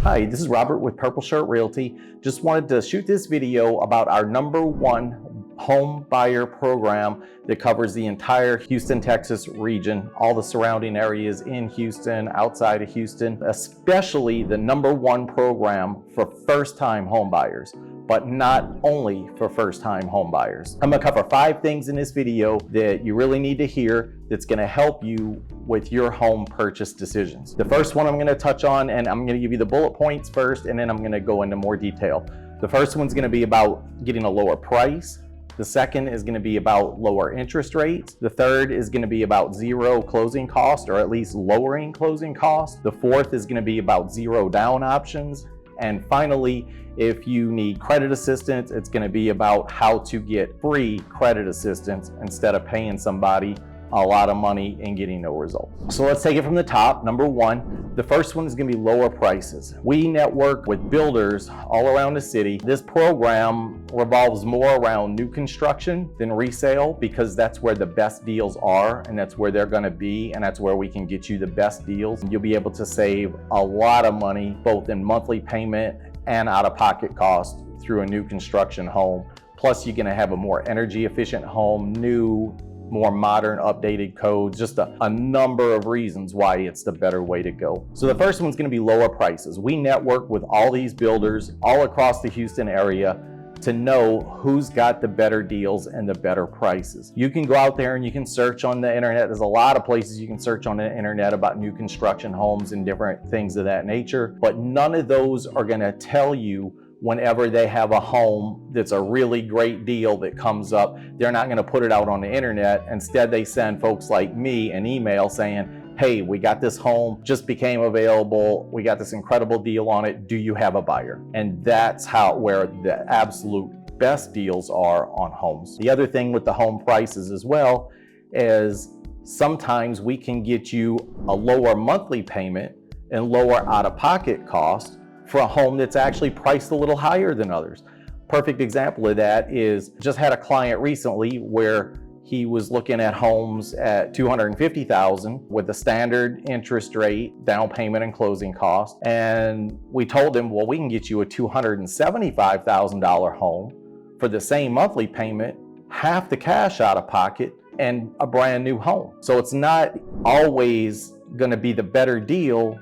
Hi, this is Robert with Purple Shirt Realty. Just wanted to shoot this video about our #1 home buyer program that covers the entire Houston, Texas region, all the surrounding areas in Houston, outside of Houston, especially the #1 program for first-time home buyers, but not only for first-time home buyers. I'm gonna cover 5 things in this video that you really need to hear that's gonna help you with your home purchase decisions. The first one I'm gonna touch on, and I'm gonna give you the bullet points first, and then I'm gonna go into more detail. The first one's gonna be about getting a lower price. The second is going to be about lower interest rates. The third is going to be about zero closing cost, or at least lowering closing costs. The fourth is going to be about zero down options. And finally, if you need credit assistance, it's going to be about how to get free credit assistance instead of paying somebody a lot of money and getting no results. So let's take it from the top. #1, the first one is gonna be lower prices. We network with builders all around the city. This program revolves more around new construction than resale because that's where the best deals are, and that's where they're gonna be, and that's where we can get you the best deals. You'll be able to save a lot of money, both in monthly payment and out-of-pocket costs through a new construction home. Plus, you're gonna have a more energy efficient home, new, more modern, updated codes, just a number of reasons why it's the better way to go. So the first one's gonna be lower prices. We network with all these builders all across the Houston area to know who's got the better deals and the better prices. You can go out there and you can search on the internet. There's a lot of places you can search on the internet about new construction homes and different things of that nature, but none of those are gonna tell you whenever they have a home that's a really great deal that comes up. They're not gonna put it out on the internet. Instead, they send folks like me an email saying, hey, we got this home, just became available, we got this incredible deal on it, do you have a buyer? And that's where the absolute best deals are on homes. The other thing with the home prices as well is sometimes we can get you a lower monthly payment and lower out-of-pocket cost for a home that's actually priced a little higher than others. Perfect example of that is, just had a client recently where he was looking at homes at $250,000 with a standard interest rate, down payment and closing cost. And we told him, well, we can get you a $275,000 home for the same monthly payment, half the cash out of pocket, and a brand new home. So it's not always gonna be the better deal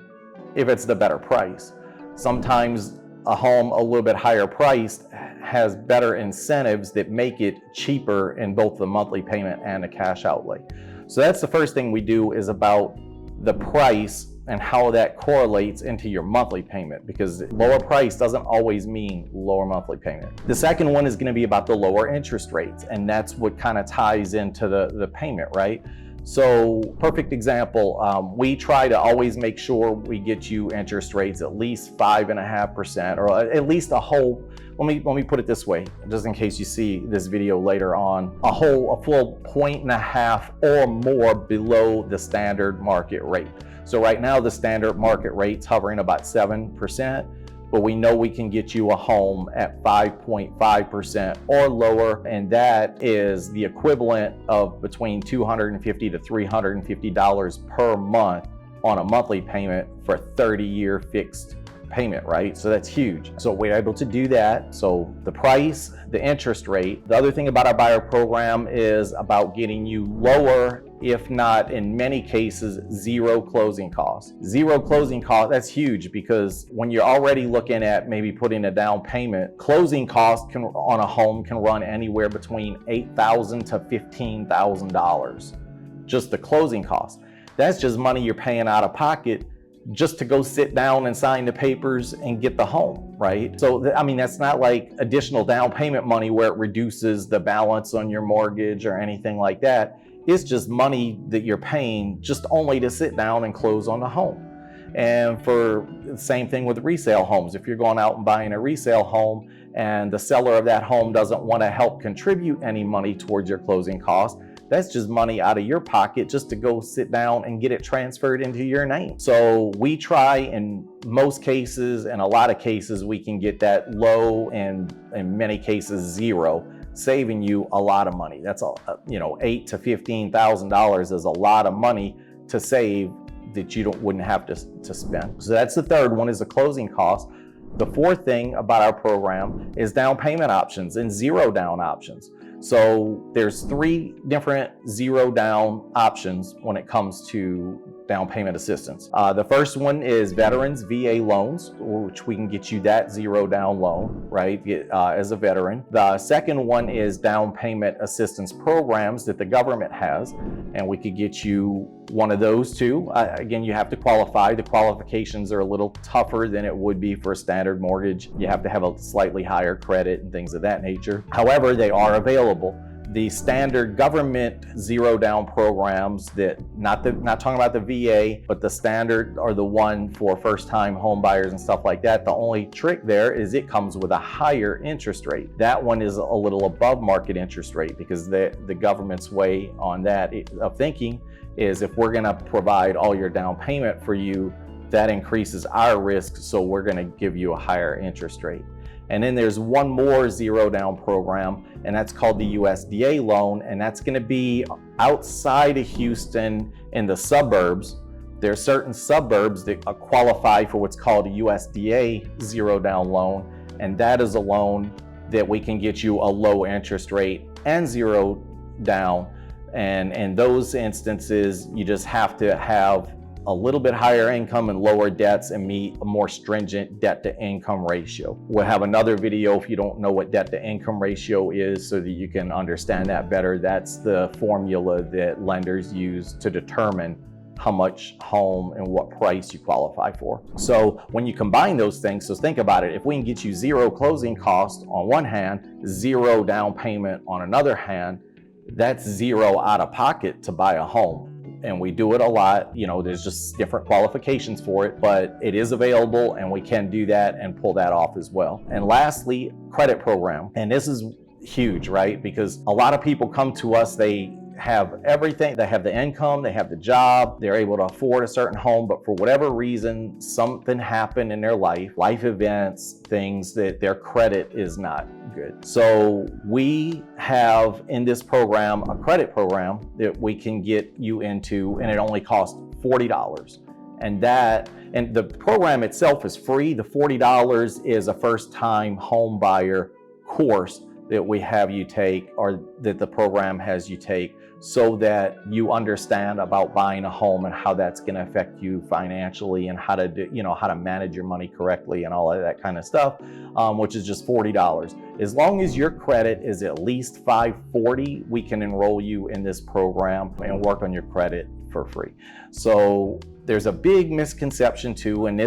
if it's the better price. Sometimes a home a little bit higher priced has better incentives that make it cheaper in both the monthly payment and the cash outlay. So that's the first thing we do, is about the price and how that correlates into your monthly payment, because lower price doesn't always mean lower monthly payment. The second one is going to be about the lower interest rates, and that's what kind of ties into the payment, right? So perfect example, we try to always make sure we get you interest rates at least 5.5%, or at least a whole, let me put it this way, just in case you see this video later on, a full 1.5 or more below the standard market rate. So right now the standard market rate's hovering about 7%. But we know we can get you a home at 5.5% or lower, and that is the equivalent of between $250 to $350 per month on a monthly payment for a 30-year fixed payment, right? So that's huge. So we're able to do that. So the price, the interest rate. The other thing about our buyer program is about getting you lower, if not in many cases, zero closing costs. Zero closing costs, that's huge, because when you're already looking at maybe putting a down payment, closing costs on a home can run anywhere between $8,000 to $15,000. Just the closing costs. That's just money you're paying out of pocket just to go sit down and sign the papers and get the home, right? So, I mean, that's not like additional down payment money where it reduces the balance on your mortgage or anything like that. It's just money that you're paying just only to sit down and close on the home. And for the same thing with resale homes. If you're going out and buying a resale home and the seller of that home doesn't want to help contribute any money towards your closing costs, that's just money out of your pocket just to go sit down and get it transferred into your name. So we try, in most cases, and a lot of cases, we can get that low, and in many cases zero, saving you a lot of money. That's $8,000 to $15,000 is a lot of money to save that you wouldn't have to spend. So that's the third one, is the closing cost. The fourth thing about our program is down payment options and zero down options. So there's 3 different zero down options when it comes to down payment assistance. The first one is veterans VA loans, which we can get you that zero down loan, right, as a veteran. The second one is down payment assistance programs that the government has, and we could get you one of those too. Again, you have to qualify. The qualifications are a little tougher than it would be for a standard mortgage. You have to have a slightly higher credit and things of that nature. However, they are available. The standard government zero down programs, that not talking about the VA, but the standard are the one for first time home buyers and stuff like that. The only trick there is it comes with a higher interest rate. That one is a little above market interest rate, because the government's way on that of thinking is, if we're gonna provide all your down payment for you, that increases our risk, so we're gonna give you a higher interest rate. And then there's one more zero down program, and that's called the USDA loan, and that's gonna be outside of Houston in the suburbs. There are certain suburbs that qualify for what's called a USDA zero down loan, and that is a loan that we can get you a low interest rate and zero down. And in those instances, you just have to have a little bit higher income and lower debts and meet a more stringent debt to income ratio. We'll have another video if you don't know what debt to income ratio is, so that you can understand that better. That's the formula that lenders use to determine how much home and what price you qualify for. So when you combine those things, so think about it, if we can get you zero closing costs on one hand, zero down payment on another hand, that's zero out of pocket to buy a home. And we do it a lot. You know, there's just different qualifications for it, but it is available, and we can do that and pull that off as well. And lastly, credit program. And this is huge, right? Because a lot of people come to us, they have everything. They have the income, they have the job, they're able to afford a certain home, but for whatever reason, something happened in their life events, things that their credit is not good. So we have in this program a credit program that we can get you into, and it only costs $40. And the program itself is free. The $40 is a first-time home buyer course that we have you take, or that the program has you take, so that you understand about buying a home and how that's going to affect you financially, and how to do, how to manage your money correctly and all of that kind of stuff, which is just $40. As long as your credit is at least 540, we can enroll you in this program and work on your credit for free. So there's a big misconception too, and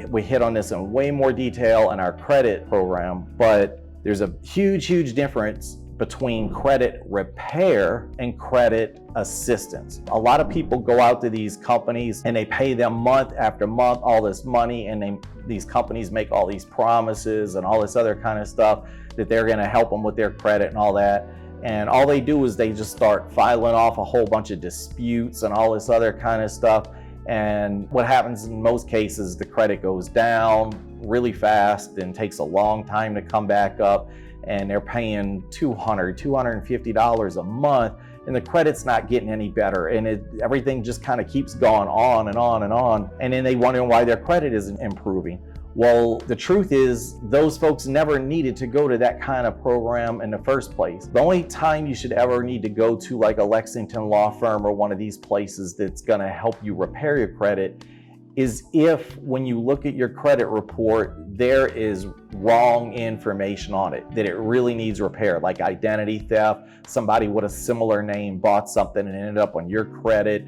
we hit on this in way more detail in our credit program, but there's a huge difference between credit repair and credit assistance. A lot of people go out to these companies and they pay them month after month all this money, and these companies make all these promises and all this other kind of stuff that they're gonna help them with their credit and all that. And all they do is they just start filing off a whole bunch of disputes and all this other kind of stuff. And what happens in most cases, the credit goes down really fast and takes a long time to come back up, and they're paying $250 a month, and the credit's not getting any better, and everything just kind of keeps going on and on and on, and then they wonder why their credit isn't improving. Well, the truth is, those folks never needed to go to that kind of program in the first place. The only time you should ever need to go to like a Lexington law firm or one of these places that's gonna help you repair your credit is if, when you look at your credit report, there is wrong information on it, that it really needs repair, like identity theft, somebody with a similar name bought something and ended up on your credit,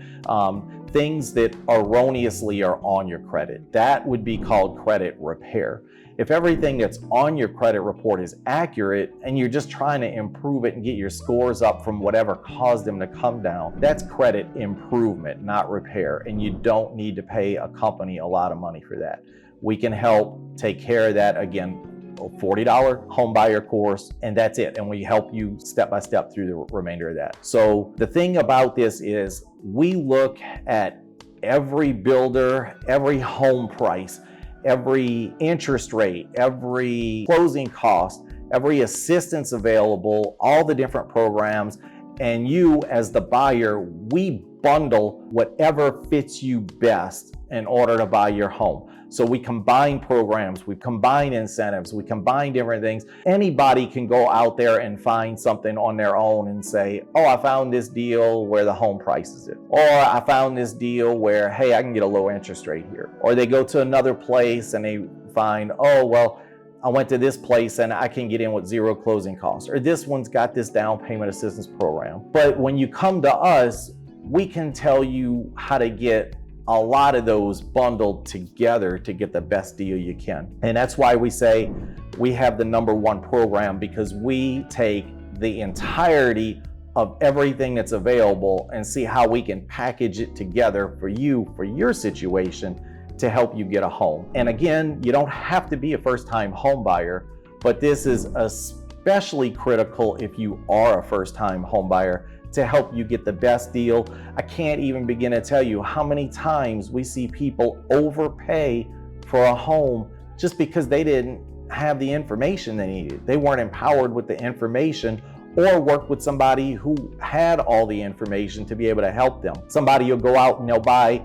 things that erroneously are on your credit. That would be called credit repair. If everything that's on your credit report is accurate and you're just trying to improve it and get your scores up from whatever caused them to come down, that's credit improvement, not repair. And you don't need to pay a company a lot of money for that. We can help take care of that. Again, a $40 home buyer course, and that's it. And we help you step by step through the remainder of that. So the thing about this is, we look at every builder, every home price, every interest rate, every closing cost, every assistance available, all the different programs, and you as the buyer, we bundle whatever fits you best in order to buy your home. So we combine programs, we combine incentives, we combine different things. Anybody can go out there and find something on their own and say, oh, I found this deal where the home price is it. Or I found this deal where, hey, I can get a low interest rate here. Or they go to another place and they find, oh, well, I went to this place and I can get in with zero closing costs. Or this one's got this down payment assistance program. But when you come to us, we can tell you how to get a lot of those bundled together to get the best deal you can. And that's why we say we have the #1 program, because we take the entirety of everything that's available and see how we can package it together for you, for your situation, to help you get a home. And again, you don't have to be a first-time home buyer, but this is especially critical if you are a first-time home buyer, to help you get the best deal. I can't even begin to tell you how many times we see people overpay for a home just because they didn't have the information they needed. They weren't empowered with the information or worked with somebody who had all the information to be able to help them. Somebody will go out and they'll buy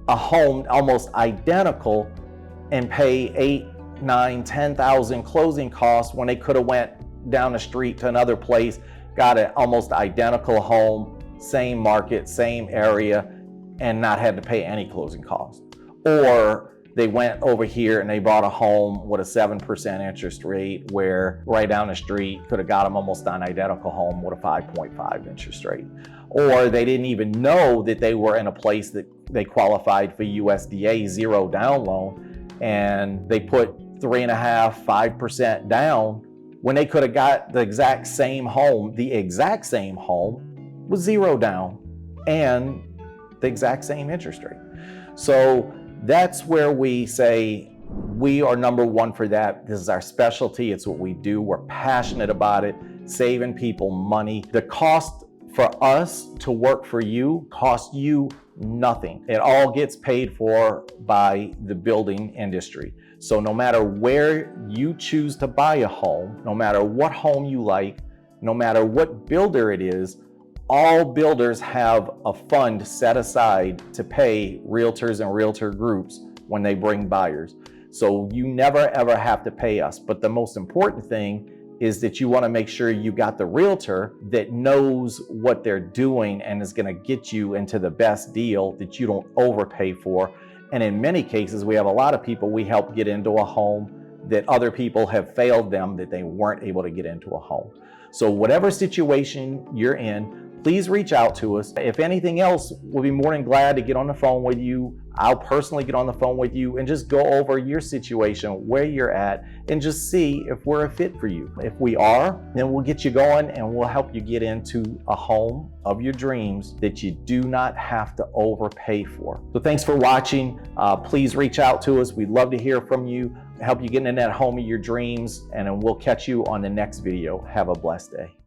a home almost identical and pay 8, 9, 10,000 closing costs when they could have went down the street to another place, got an almost identical home, same market, same area, and not had to pay any closing costs. Or they went over here and they bought a home with a 7% interest rate, where right down the street could have got them almost an identical home with a 5.5 interest rate. Or they didn't even know that they were in a place that they qualified for USDA zero down loan, and they put 3.5%, 5% down, when they could have got the exact same home with zero down and the exact same interest rate. So that's where we say we are #1 for that. This is our specialty. It's what we do. We're passionate about it, saving people money. The cost for us to work for you costs you nothing. It all gets paid for by the building industry. So no matter where you choose to buy a home, no matter what home you like, no matter what builder it is, all builders have a fund set aside to pay realtors and realtor groups when they bring buyers. So you never ever have to pay us. But the most important thing is that you want to make sure you got the realtor that knows what they're doing and is going to get you into the best deal that you don't overpay for. And in many cases, we have a lot of people we help get into a home that other people have failed them, that they weren't able to get into a home. So whatever situation you're in, please reach out to us. If anything else, we'll be more than glad to get on the phone with you. I'll personally get on the phone with you and just go over your situation, where you're at, and just see if we're a fit for you. If we are, then we'll get you going and we'll help you get into a home of your dreams that you do not have to overpay for. So thanks for watching. Please reach out to us. We'd love to hear from you, help you get in that home of your dreams, and then we'll catch you on the next video. Have a blessed day.